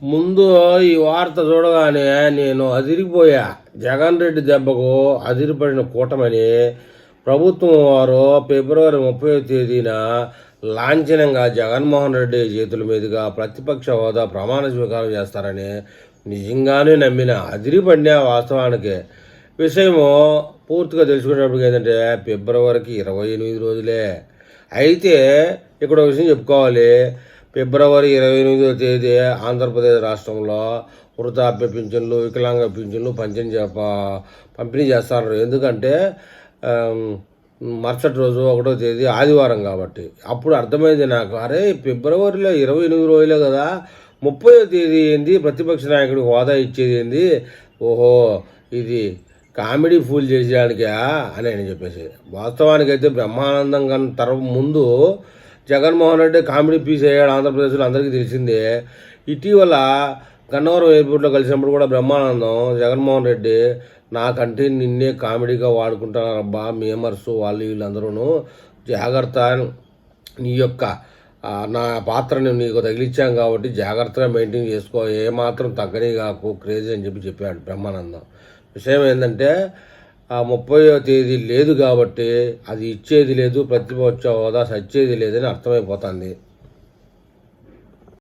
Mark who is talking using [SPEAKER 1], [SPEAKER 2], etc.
[SPEAKER 1] ముందు ఈ వార్త చూడగానే నేను అదిరిపోయా. జగన్ రెడ్డి దెబ్బకు అదిరిపడిన కూటమని ప్రభుత్వం వారు ఫిబ్రవరి 30వ తేదీన లాంఛనంగా జగన్మోహన్ రెడ్డి చేతుల మీదుగా ప్రతిపక్ష హోదా ప్రమాణ స్వీకారం చేస్తారని నిజంగానే నమ్మిన అదిరిపడిన వాస్తవానికి విషయము పూర్తిగా తెలుసుకునేటప్పుడు ఏంటంటే ఫిబ్రవరికి 28 రోజులే. అయితే ఇక్కడ ఒక విషయం చెప్పుకోవాలి. ఫిబ్రవరి 28వ తేదీ ఆంధ్రప్రదేశ్ రాష్ట్రంలో వృద్ధాప్య పింఛన్లు, వికలాంగ పింఛన్లు పంపిణీ చేస్తారు. ఎందుకంటే మరుసటి రోజు 1వ తేదీ ఆదివారం కాబట్టి. అప్పుడు అర్థమైంది నాకు, అరే ఫిబ్రవరిలో 28 రోజులే కదా, 30వ తేదీ ఏంది ప్రతిపక్ష నాయకుడికి హోదా ఇచ్చేది ఏంది, ఓహో ఇది కామెడీ ఫూల్ చేసేయడానికా అని చెప్పేసి. వాస్తవానికి అయితే బ్రహ్మానందం కన్నా ముందు జగన్మోహన్ రెడ్డి కామెడీ పీస్ అయ్యాడు ఆంధ్రప్రదేశ్లో, అందరికీ తెలిసిందే. ఇటీవల గన్నవరం ఎయిర్పోర్ట్లో కలిసినప్పుడు కూడా బ్రహ్మానందం జగన్మోహన్ రెడ్డి నాకంటే నిన్నే కామెడీగా వాడుకుంటున్నారబ్బా మేమర్స్ వాళ్ళు వీళ్ళందరూ, జాగ్రత్త, నీ యొక్క నా పాత్రని నీకు తగిలిచ్చాం కాబట్టి జాగ్రత్తగా మెయింటైన్ చేసుకో, ఏమాత్రం తగ్గని కాకు, క్రేజీ అని చెప్పాడు బ్రహ్మానందం. విషయం ఏంటంటే 30వ తేదీ లేదు కాబట్టి అది ఇచ్చేది లేదు, ప్రతిపక్ష హోదా సచ్చేది లేదని అర్థమైపోతుంది.